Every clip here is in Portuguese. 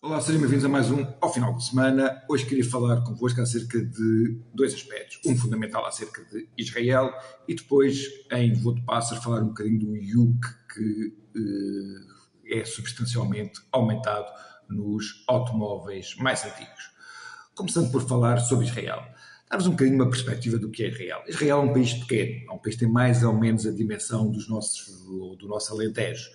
Olá, sejam bem-vindos a mais um Ao Final de Semana. Hoje queria falar convosco acerca de dois aspectos. Um fundamental acerca de Israel e depois, em voo de pássaro, falar um bocadinho do IUC, que é substancialmente aumentado nos automóveis mais antigos. Começando por falar sobre Israel. Dar-vos um bocadinho uma perspectiva do que é Israel. Israel é um país pequeno, é um país que tem mais ou menos a dimensão do nosso Alentejo.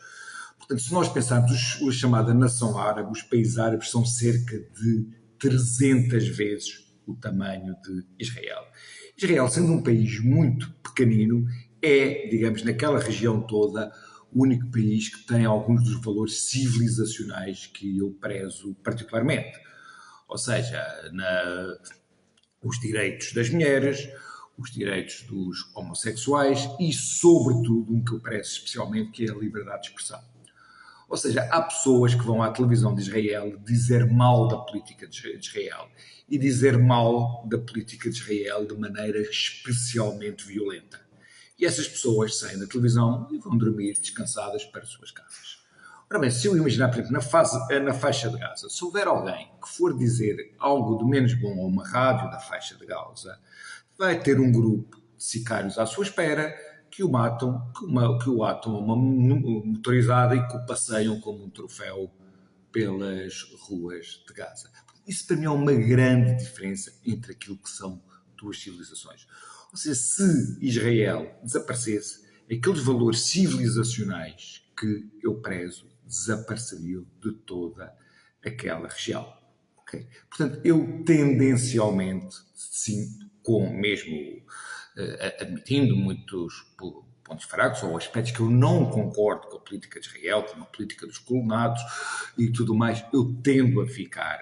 Portanto, se nós pensarmos a chamada nação árabe, os países árabes são cerca de 300 vezes o tamanho de Israel. Israel, sendo um país muito pequenino, é, digamos, naquela região toda, o único país que tem alguns dos valores civilizacionais que eu prezo particularmente. Ou seja, os direitos das mulheres, os direitos dos homossexuais e, sobretudo, um que eu prezo especialmente, que é a liberdade de expressão. Ou seja, há pessoas que vão à televisão de Israel dizer mal da política de Israel e dizer mal da política de Israel de maneira especialmente violenta. E essas pessoas saem da televisão e vão dormir descansadas para as suas casas. Ora bem, se eu imaginar, por exemplo, na faixa de Gaza, se houver alguém que for dizer algo de menos bom a uma rádio da faixa de Gaza, vai ter um grupo de sicários à sua espera que o matam, que o atam a uma motorizada e que o passeiam como um troféu pelas ruas de Gaza. Isso para mim é uma grande diferença entre aquilo que são duas civilizações. Ou seja, se Israel desaparecesse, aqueles valores civilizacionais que eu prezo desapareceriam de toda aquela região. Okay? Portanto, eu tendencialmente, sim, mesmo admitindo muitos pontos fracos ou aspectos que eu não concordo com a política de Israel, como a política dos colonados e tudo mais, eu tendo a ficar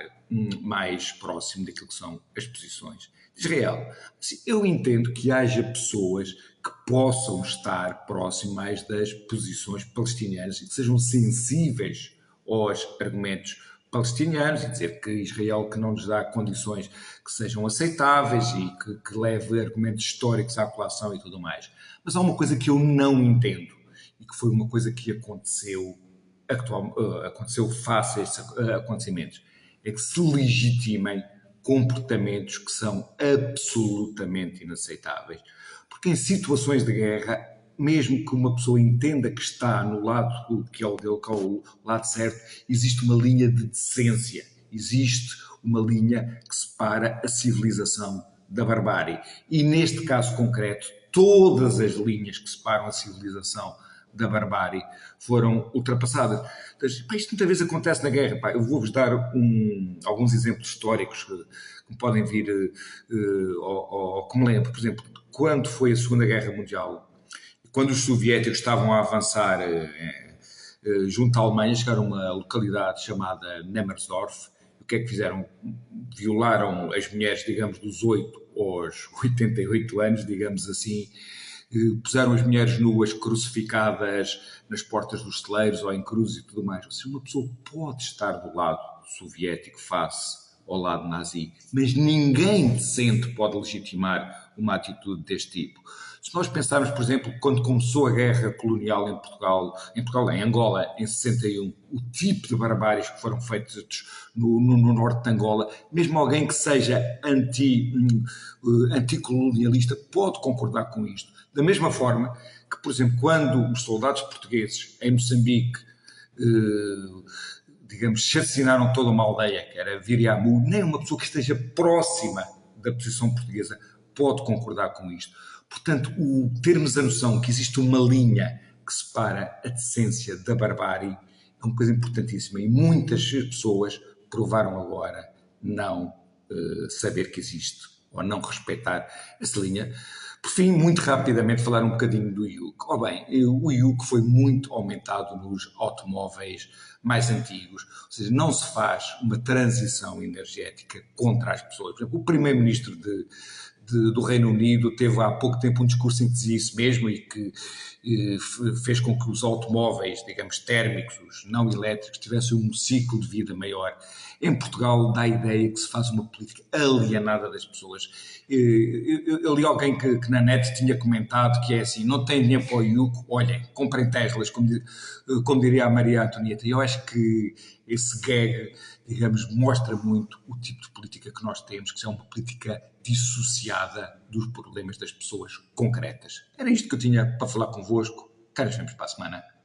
mais próximo daquilo que são as posições de Israel. Assim, eu entendo que haja pessoas que possam estar próximo mais das posições palestinianas e que sejam sensíveis aos argumentos palestinianos e dizer que Israel que não nos dá condições que sejam aceitáveis e que leve argumentos históricos à colação e tudo mais. Mas há uma coisa que eu não entendo e que foi uma coisa que aconteceu face a esses acontecimentos, é que se legitimem comportamentos que são absolutamente inaceitáveis. Porque em situações de guerra, mesmo que uma pessoa entenda que está no lado que é o dele, que é o lado certo, existe uma linha de decência, existe uma linha que separa a civilização da barbárie. E neste caso concreto, todas as linhas que separam a civilização da barbárie foram ultrapassadas. Então, isto muitas vezes acontece na guerra. Eu vou-vos dar alguns exemplos históricos que me podem vir ao que me lembro. Por exemplo, quando foi a Segunda Guerra Mundial, quando os soviéticos estavam a avançar junto à Alemanha, chegaram a uma localidade chamada Nemmersdorf. O que é que fizeram? Violaram as mulheres, digamos, dos 8 aos 88 anos, digamos assim. Puseram as mulheres nuas, crucificadas nas portas dos celeiros ou em cruzes e tudo mais. Ou seja, uma pessoa pode estar do lado soviético face ao lado nazi, mas ninguém decente pode legitimar uma atitude deste tipo. Se nós pensarmos, por exemplo, quando começou a guerra colonial em Angola, em 61, o tipo de barbáries que foram feitas no norte de Angola, mesmo alguém que seja anticolonialista pode concordar com isto. Da mesma forma que, por exemplo, quando os soldados portugueses em Moçambique digamos, chacinaram toda uma aldeia, que era Viriamu, nem uma pessoa que esteja próxima da posição portuguesa pode concordar com isto. Portanto, termos a noção que existe uma linha que separa a decência da barbárie é uma coisa importantíssima e muitas pessoas provaram agora não saber que existe ou não respeitar essa linha. Por fim, muito rapidamente, falar um bocadinho do IUC. O IUC foi muito aumentado nos automóveis mais antigos, ou seja, não se faz uma transição energética contra as pessoas. Por exemplo, o primeiro-ministro do Reino Unido teve há pouco tempo um discurso em que dizia isso mesmo e que fez com que os automóveis, digamos, térmicos, os não elétricos, tivessem um ciclo de vida maior. Em Portugal dá a ideia que se faz uma política alienada das pessoas. Eu li alguém que na net tinha comentado que é assim, não tem dinheiro para o IUC, olhem, comprem Teslas, como diria a Maria Antonieta. E eu acho que esse gag, digamos, mostra muito o tipo de política que nós temos, que é uma política dissociada dos problemas das pessoas concretas. Era isto que eu tinha para falar convosco. Caros, vemos para a semana.